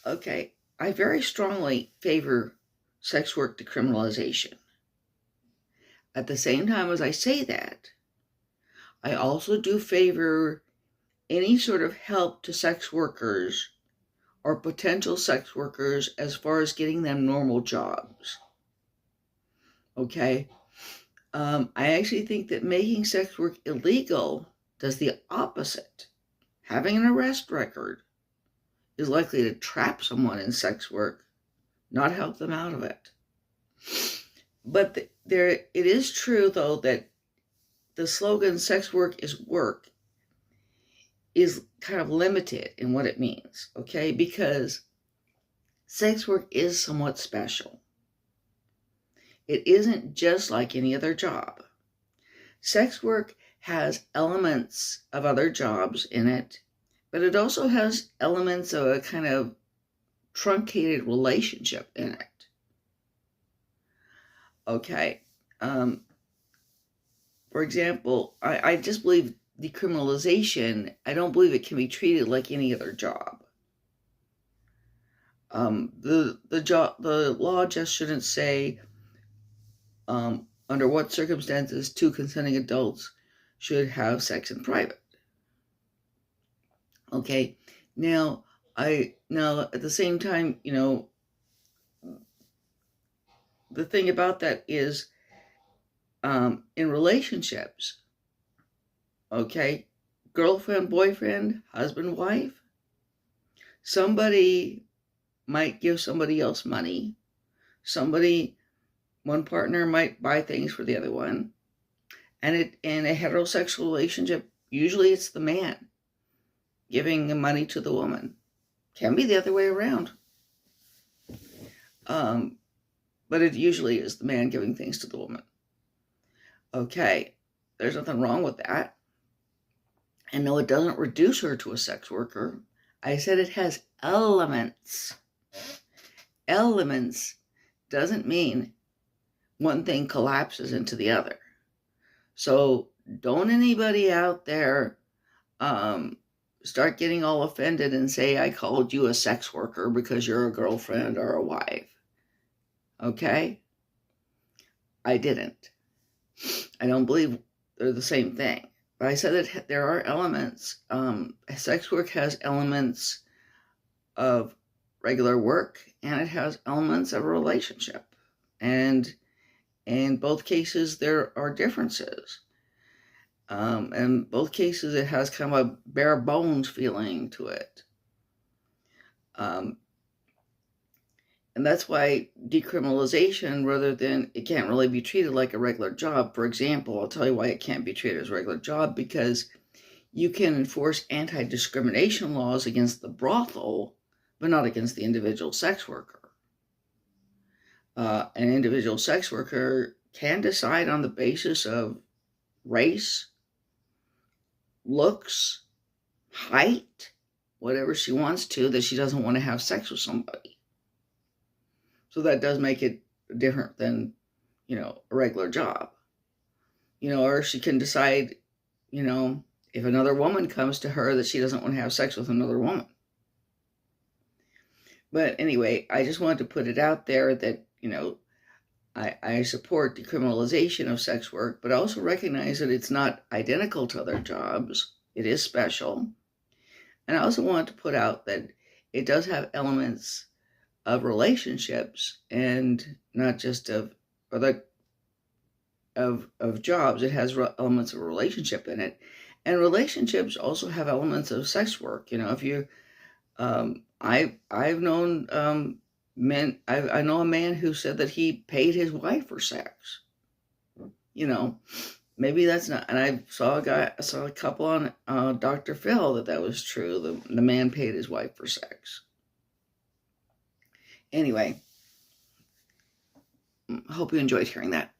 Okay, I very strongly favor sex work decriminalization. At the same time as I say that, I also do favor any sort of help to sex workers or potential sex workers as far as getting them normal jobs. Okay? I actually think that making sex work illegal does the opposite. Having an arrest record is likely to trap someone in sex work, not help them out of it. But it is true, though, that the slogan "sex work is work" is kind of limited in what it means, okay? Because sex work is somewhat special. It isn't just like any other job. Sex work has elements of other jobs in it, but it also has elements of a kind of truncated relationship in it. Okay. For example, I just believe decriminalization, I don't believe it can be treated like any other job. The law just shouldn't say under what circumstances two consenting adults should have sex in private. Okay, now at the same time, the thing about that is in relationships, okay, girlfriend, boyfriend, husband, wife, somebody might give somebody else money. One partner might buy things for the other one. And in a heterosexual relationship, usually it's the man giving money to the woman. Can be the other way around. But it usually is the man giving things to the woman. Okay, there's nothing wrong with that. And no, it doesn't reduce her to a sex worker. I said it has elements. Elements doesn't mean one thing collapses into the other. So don't anybody out there start getting all offended and say, I called you a sex worker because you're a girlfriend or a wife. Okay? I didn't. I don't believe they're the same thing. But I said that there are elements. Sex work has elements of regular work, and it has elements of a relationship. And in both cases, there are differences. In both cases, it has kind of a bare bones feeling to it. And that's why decriminalization, rather than, it can't really be treated like a regular job. For example, I'll tell you why it can't be treated as a regular job, because you can enforce anti-discrimination laws against the brothel, but not against the individual sex worker. An individual sex worker can decide on the basis of race, looks, height, whatever she wants to, that she doesn't want to have sex with somebody. So that does make it different than, a regular job. Or she can decide, if another woman comes to her, that she doesn't want to have sex with another woman. But anyway, I just wanted to put it out there that, I support decriminalization of sex work, but I also recognize that it's not identical to other jobs. It is special. And I also want to put out that it does have elements of relationships and not just of jobs. It has elements of relationship in it. And relationships also have elements of sex work. If you, I've known men, I know a man who said that he paid his wife for sex. Maybe that's not, and I saw a couple on Dr. Phil that was true. The man paid his wife for sex. Anyway, hope you enjoyed hearing that.